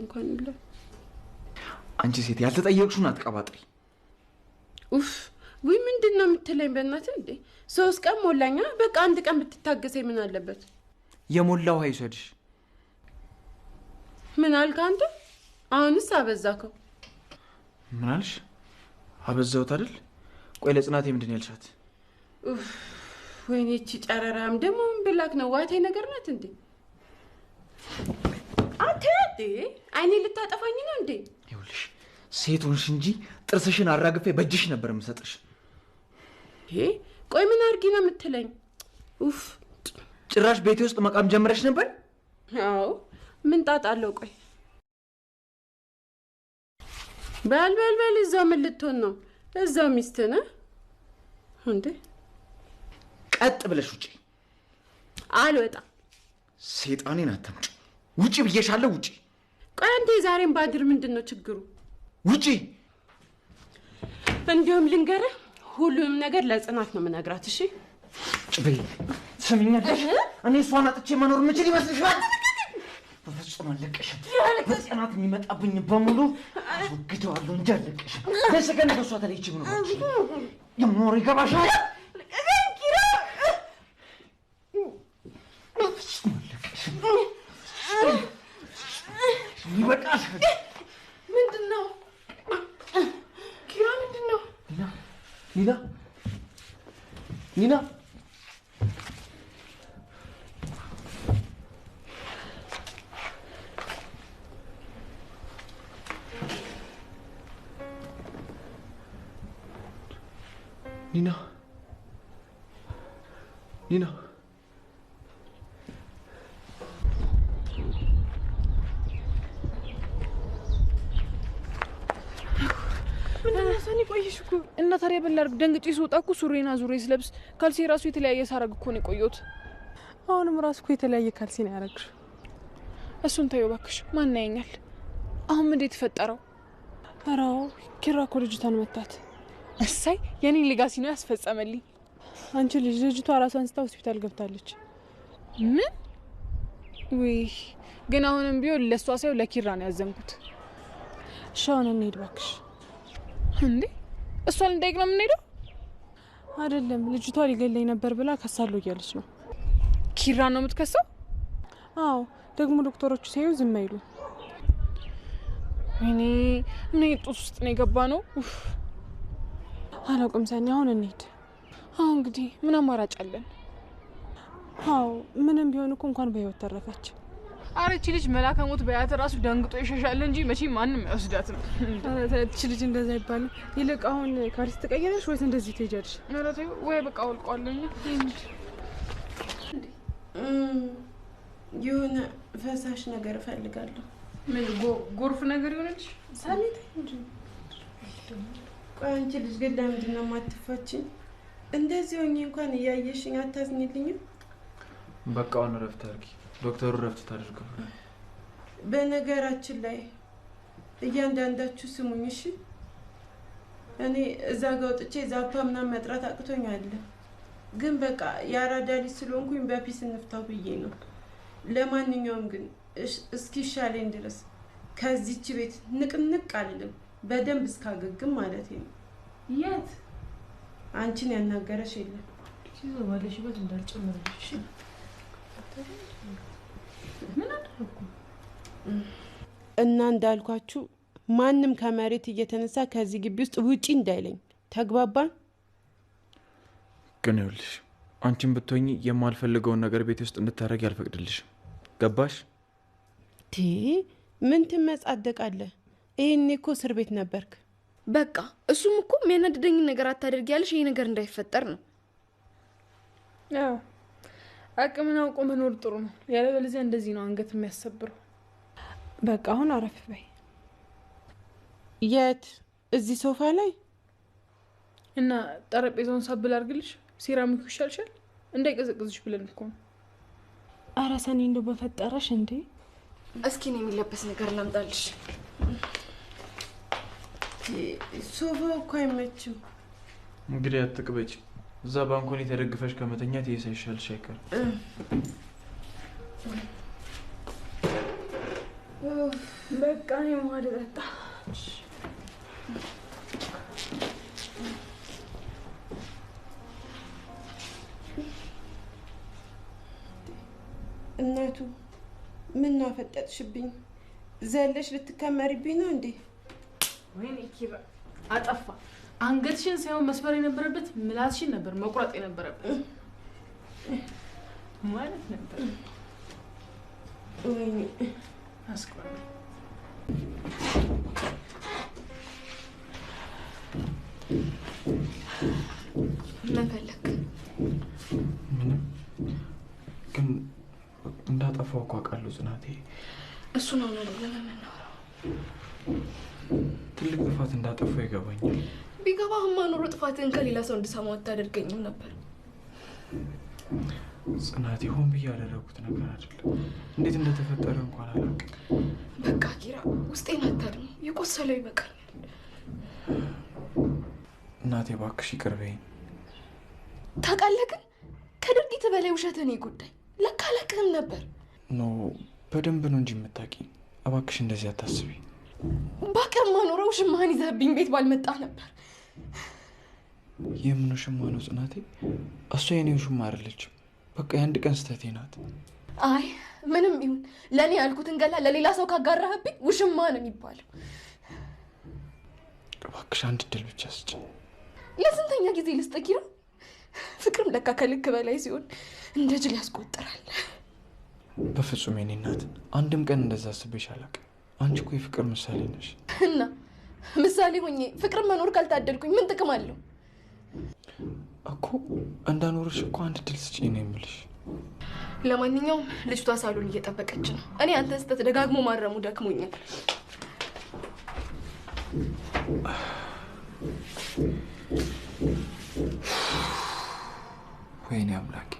እንኳን ይለ አንቺ ሴት ያልተጠየቅሽውን አትቀባጥሪ። ኡፍ ወይ ምንድነው የምትለኝ? በእናትህ እንዴ 3 ቀን ሞላኛ። በቃ አንድ ቀን ብትታገሰኝ ምን አለበት? የሞላው አይሰድሽ። ምን አልክ አንተ? አሁንስ አበዛከው። ምን አልሽ? አበዛውት አይደል? ቆይ ለጽናቴ ምንድን ያልሻት? ኡፍ ወይኔ እቺ ጨረራም ደግሞ ምን ብላክ ነው? ዋቴ ነገር ናት እንዴ? አትሄድ አይኔ ልታጠፋኝ ነው እንዴ? ይኸውልሽ ሴቱንሽ እንጂ ጥርስሽን አራግፌ በእጅሽ ነበር የምሰጥሽ። ቆይ ምን አርጊ ነው የምትለኝ? ኡፍ ጭራሽ ቤቴ ውስጥ መቃም ጀምረሽ ነበር? አዎ ምን ጣጣ አለው? ቆይ በል እዛው ምን ልትሆን ነው? እዛው ሚስትህ ነህ እንዴ? ቀጥ ብለሽ ውጪ። አልወጣም። ሴጣኔን አታምጪ። ውጪ ብዬሻለሁ፣ ውጪ። ቆይ አንተ ዛሬም ባድር ምንድነው ችግሩ? ውጪ። እንዲሁም ልንገርህ ሁሉንም ነገር ለጽናት ነው የምነግራት። እሺ ጭበይ ስሚኛለሽ? እኔ እሷን አጥቼ መኖር የምችል ይመስልሻል? በፍጹም አለቀሽም። በጽናት የሚመጣብኝ በሙሉ አስወግደዋለሁ እንጂ አለቀሽም። ለሰከንድ ከእሷ ተለይቼ ምን ሆነች? የምኖር ይገባሻል? በፍጹም አለቀሽም። ይበቃሻል። ምንድነው ኪራ? ምንድነው? ኒና ኒና ኒና ኒና ምንድነው ቆይሽ እኮ እና ታዲያ በላርግ ደንግጬ ስወጣ እኮ ሱሪና ዙሬ ስለብስ ካልሲ ራሱ የተለያየ ሳረግ እኮ ነው ቆየሁት። አሁንም ራሱ እኮ የተለያየ ካልሲ ነው ያረግሽ። እሱን ታዩ ባክሽ። ማን ያየኛል? አሁን ምን ተፈጠረው? አራው ኪራ እኮ ልጅቷን መታት። እሳይ የኔን ሌጋሲ ነው ያስፈጸመልኝ። አንቺ ልጅቷ ራሷን ስታ ሆስፒታል ገብታለች። ምን? ወይ ግን አሁንም ቢሆን ለሷ ሳይሆን ለኪራ ነው ያዘንኩት። ሻውን እንሂድ ባክሽ። እንዴ እሷን እንደይቅ ነው የምንሄደው? አይደለም ልጅቷ ሊገለኝ ነበር ብላ ከሳለው እያለች ነው። ኪራ ነው የምትከሰው? አዎ ደግሞ ዶክተሮቹ ሳይው ዝም አይሉ። እኔ ምን ይጡስ ውስጥ ነው የገባ ነው? አላውቅም ሰኒ። አሁን እንሂድ። አሁን እንግዲህ ምን አማራጭ አለን? አዎ ምንም ቢሆን እኮ እንኳን በህይወት ተረፈች። አረቺ ልጅ መላከ ሞት በያተ ራሱ ደንግጦ ይሸሻል እንጂ መቼም ማንም ያስዳት ነው። አረቺ ልጅ እንደዛ ይባል። ይልቅ አሁን ካልሲ ተቀየረሽ ወይስ እንደዚህ ትሄጃለሽ? ማለት ወይ በቃ አውልቋለኝ። የሆነ ፈሳሽ ነገር እፈልጋለሁ። ምን ጎርፍ ነገር ይሆነልሽ? ሳሚት እንጂ ቆይ አንቺ ልጅ ግን ለምንድን ነው የማትፋችኝ? እንደዚህ ሆኜ እንኳን እያየሽኝ አታዝኝልኝም? በቃ አሁን ረፍት አድርጊ። ዶክተሩ ረፍት ታደርገው። በነገራችን ላይ እያንዳንዳችሁ ስሙኝ እሺ። እኔ እዛ ጋር ወጥቼ ዛፓ ምናምን መጥራት አቅቶኛል። ግን በቃ ያራዳ ልጅ ስለሆንኩኝ በፒስ እንፍታው ብዬ ነው። ለማንኛውም ግን እስኪሻለኝ ድረስ ከዚህች ቤት ንቅንቅ አልልም። በደንብ እስካገግም ማለት ነው። የት አንቺን ያናገረሽ የለም። ሲዞ ባለሽበት እንዳልጨመረሽ ምን አደረኩ? እና እንዳልኳችሁ ማንም ከመሬት እየተነሳ ከዚህ ግቢ ውስጥ ውጪ እንዳይለኝ። ተግባባን? ግን ይኸውልሽ አንቺን ብትሆኚ የማልፈልገውን ነገር ቤት ውስጥ እንድታረጊ አልፈቅድልሽም። ገባሽ? ምን ትመጻደቃለህ? ይሄኔ እኮ እስር ቤት ነበርክ። በቃ እሱም እኮ የሚያናድደኝ ነገር አታደርጊ ያለሽ ይሄ ነገር እንዳይፈጠር ነው። አዎ አቅምን አውቆ መኖር ጥሩ ነው። ያለበለዚያ እንደዚህ ነው አንገት የሚያሰብረው። በቃ አሁን አረፍ በይ። የት? እዚህ ሶፋ ላይ እና ጠረጴዛውን ሳብል አድርግልሽ። ሴራሚኩ ይሻልሻል እንዳይቀዘቅዝሽ ብለን እኮ ነው። ኧረ ሰኒ እንደው በፈጠረሽ እንዴ! እስኪ ነው የሚለበስ ነገር ላምጣልሽ። ሶፋው እኮ አይመችም። እንግዲህ አትቅበጭ። እዛ ባንኮኒ ተደግፈሽ ከመተኛት ይሳይሻልሽ አይቀር። በቃ እኔ ውሃ ልጠጣ። እናቱ ምን አፈጠጥሽብኝ? ዘለሽ ልትከመሪብኝ ነው እንዴ? ወይኔ ኪራ አጠፋ። አንገትሽን ሳይሆን መስበር የነበረበት ምላስሽን ነበር መቁረጥ የነበረበት ማለት ነበር። ወይኔ አስቆራ ምን ፈለክ? ምንም ግን እንዳጠፋው እኮ አውቃለሁ ጽናቴ። እሱ ነው ለምን ነው ትልቅ ጥፋት እንዳጠፋው ይገባኛል። ቢገባህማ ኖሮ ጥፋትን ከሌላ ሰው እንድሰማው አታደርገኝም ነበር። ጽናቴ ሆን ብዬ ያደረኩት ነገር አይደለም። እንዴት እንደተፈጠረ እንኳን አላውቅም። በቃ ኪራ ውስጤን አታድም። የቆሰለው ይበቃኛል። እናቴ እባክሽ ይቅር በይኝ። ታውቃለህ ግን ከድርጊት በላይ ውሸትህ ነው ጉዳይ። ለካ አላውቅህም ነበር። ኖ በደንብ ነው እንጂ የምታውቂኝ። እባክሽ እንደዚህ አታስቢ። ባቀማ ኖሮ ውሽማህን ይዘህብኝ ቤት ባልመጣ ነበር። የምን ውሽማ ነው ጽናቴ? እሷ የኔ ውሽማ አይደለችም። በቃ የአንድ ቀን ስህተቴ ናት። አይ ምንም ይሁን ለእኔ ያልኩትን ገላ ለሌላ ሰው ካጋራህብኝ ውሽማ ነው የሚባለው። እባክሽ አንድ እድል ብቻ ስጭ። ለስንተኛ ጊዜ ልስጥ ኪራ? ፍቅርም ለካ ከልክ በላይ ሲሆን እንደ ጅል ያስቆጥራል። በፍጹም የኔ እናት አንድም ቀን እንደዛ አስቤሽ አላውቅም። አንቺ እኮ የፍቅር ምሳሌ ነሽ። እና ምሳሌ ሆኜ ፍቅር መኖር ካልታደልኩኝ ምን ጥቅም አለው? እኮ እንዳኖርሽ እኮ አንድ እድል ስጪኝ ነው የምልሽ። ለማንኛውም ልጅቷ ሳሎን እየጠበቀች ነው። እኔ አንተ ስህተት ደጋግሞ ማረሙ ደክሞኛል። ወይኔ አምላኬ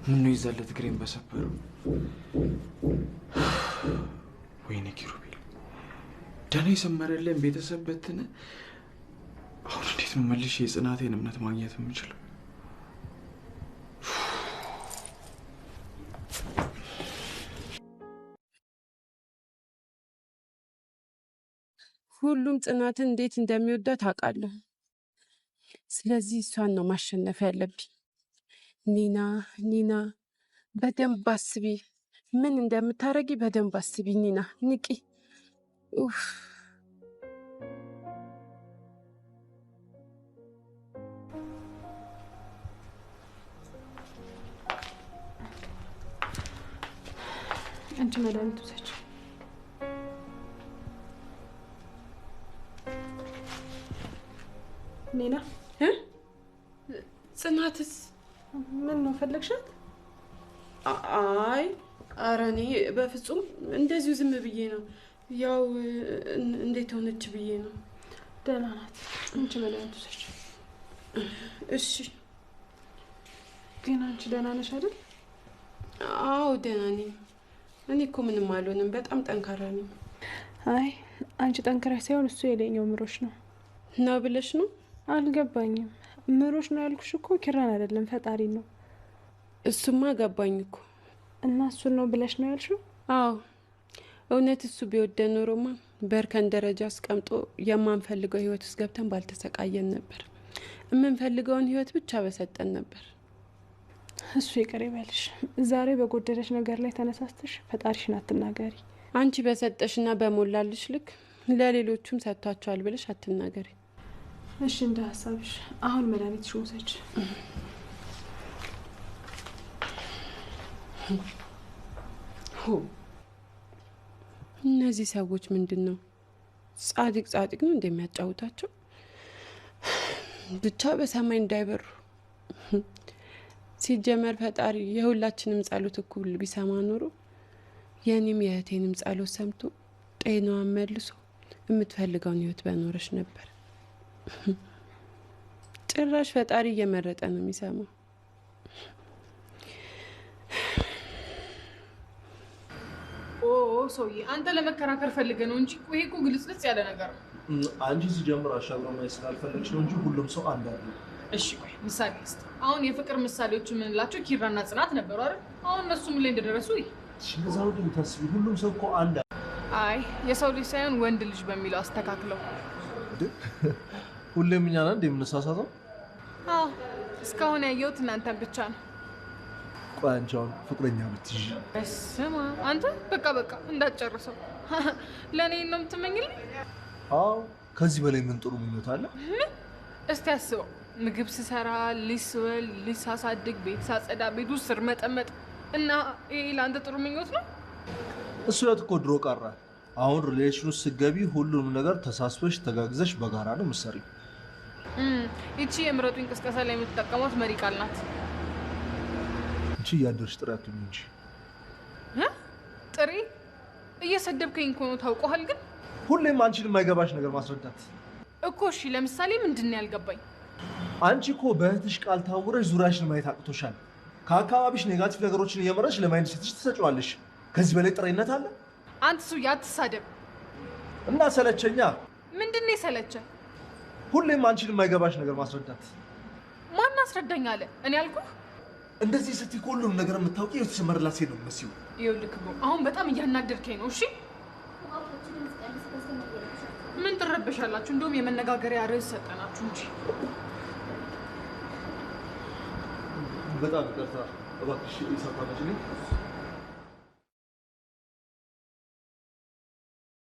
ምነው ይዛለት እግሬን በሰበረው። ወይኔ ኪሩቤል ደህና የሰመረልን ቤተሰብ በትነ። አሁን እንዴት ነው መልሼ የጽናቴን እምነት ማግኘት የምችለው? ሁሉም ጽናትን እንዴት እንደሚወዳት አውቃለሁ። ስለዚህ እሷን ነው ማሸነፍ ያለብኝ። ኒና በደንብ አስቢ። ምን እንደምታረጊ በደንብ አስቢ ኒና። ንቂ። አንቺ መድኃኒት ውሰጂ። ኒና ጽናትስ ምን ነው ፈለግሻት? አይ ኧረ እኔ በፍጹም እንደዚሁ ዝም ብዬ ነው። ያው እንዴት ሆነች ብዬ ነው። ደህና ናት። አንቺ መድኃኒት ውሰጂ። እሺ ግን አንቺ ደህና ነሽ አይደል? አዎ ደህና ነኝ። እኔ እኮ ምንም አልሆንም። በጣም ጠንካራ ነኝ። አይ አንቺ ጠንክራሽ ሳይሆን እሱ የለኛው ምሮሽ ነው። እና ብለሽ ነው? አልገባኝም። ምሮሽ ነው ያልኩሽ እኮ ኪራን አይደለም ፈጣሪ ነው። እሱማ ገባኝ እኮ። እና እሱን ነው ብለሽ ነው ያልሽው? አዎ እውነት እሱ ቢወደ ኖሮማ በርከን ደረጃ አስቀምጦ የማንፈልገው ህይወት ውስጥ ገብተን ባልተሰቃየን ነበር። የምንፈልገውን ህይወት ብቻ በሰጠን ነበር። እሱ ይቅር ይበልሽ። ዛሬ በጎደለሽ ነገር ላይ ተነሳስተሽ ፈጣሪሽን አትናገሪ። አንቺ በሰጠሽና በሞላልሽ ልክ ለሌሎቹም ሰጥቷቸዋል ብለሽ አትናገሪ። እሺ እንደ ሀሳብሽ። አሁን መድኃኒትሽ ውሰጂ። እነዚህ ሰዎች ምንድን ነው ጻድቅ ነው እንደሚያጫውታቸው? ብቻ በሰማይ እንዳይበሩ። ሲጀመር ፈጣሪ የሁላችንም ጸሎት እኩል ቢሰማ ኖሮ የኔም የእህቴንም ጸሎት ሰምቶ ጤናዋን መልሶ የምትፈልገውን ህይወት በኖረች ነበር። ጭራሽ ፈጣሪ እየመረጠ ነው የሚሰማው። ሰውዬ አንተ ለመከራከር ፈልገህ ነው እንጂ ይሄ እኮ ግልጽልጽ ያለ ነገር ነው። አንቺ ሲጀምር አሻግሮ ማየት ስላልፈለግሽ ነው እንጂ ሁሉም ሰው አንድ አይደለም። እሺ ቆይ ምሳሌ እስቲ። አሁን የፍቅር ምሳሌዎች የምንላቸው ኪራና ጽናት ነበሩ አይደል? አሁን እነሱ ምን ላይ እንደደረሱ እንደዛ ነው የምታስቢ? ሁሉም ሰው እኮ አንድ አይ የሰው ልጅ ሳይሆን ወንድ ልጅ በሚለው አስተካክለው። ሁሌም እኛ ነን እንደምንሳሳተው? አዎ እስካሁን ያየሁት እናንተን ብቻ ነው። ቆይ አንቺ አሁን ፍቅረኛ ብትይዥ? በስመ አብ አንተ በቃ እንዳትጨርሰው። ለእኔ ነው የምትመኝልኝ? አዎ ከዚህ በላይ ምን ጥሩ ምኞት አለ? እስቲ አስበው፣ ምግብ ስሰራ፣ ልጅ ስወልድ፣ ልጅ ሳሳድግ፣ ቤት ሳጸዳ፣ ቤት ውስጥ ስር መጠመጥ እና ይሄ ለአንተ ጥሩ ምኞት ነው? እሱ ለት እኮ ድሮ ቀረ። አሁን ሪሌሽን ውስጥ ስትገቢ ሁሉንም ነገር ተሳስበሽ ተጋግዘሽ በጋራ ነው የምትሰሪው። ይቺ የምረጡኝ ቅስቀሳ ላይ የምትጠቀሟት መሪ ቃል ናት። እንቺ እያደርሽ ጥሪ አትሁኝ እንጂ። ጥሪ? እየሰደብከኝ እኮ ነው ታውቀዋል። ግን ሁሌም አንቺን የማይገባሽ ነገር ማስረዳት እኮ። እሺ ለምሳሌ ምንድን ነው ያልገባኝ? አንቺ እኮ በእህትሽ ቃል ታውረሽ ዙሪያሽን ማየት አቅቶሻል። ከአካባቢሽ ኔጋቲቭ ነገሮችን እየመረሽ ለማይንድ ሴትሽ ትሰጪዋለሽ። ከዚህ በላይ ጥሬነት አለ? አንተ ሰው አትሳደብ እና ሰለቸኛ። ምንድን ነው የሰለቸ? ሁሌም አንቺን የማይገባሽ ነገር ማስረዳት። ማን አስረዳኝ አለ? እኔ አልኩህ። እንደዚህ ስትይ ሁሉንም ነገር የምታውቂ የተሰመረላት ሴት ነው የምትመስይው። ይኸውልህ ብሮ አሁን በጣም እያናደድከኝ ነው። እሺ ምን ትረበሻላችሁ? እንደውም የመነጋገሪያ ርዕስ ሰጠናችሁ እንጂ። በጣም ይቅርታ እባክሽ።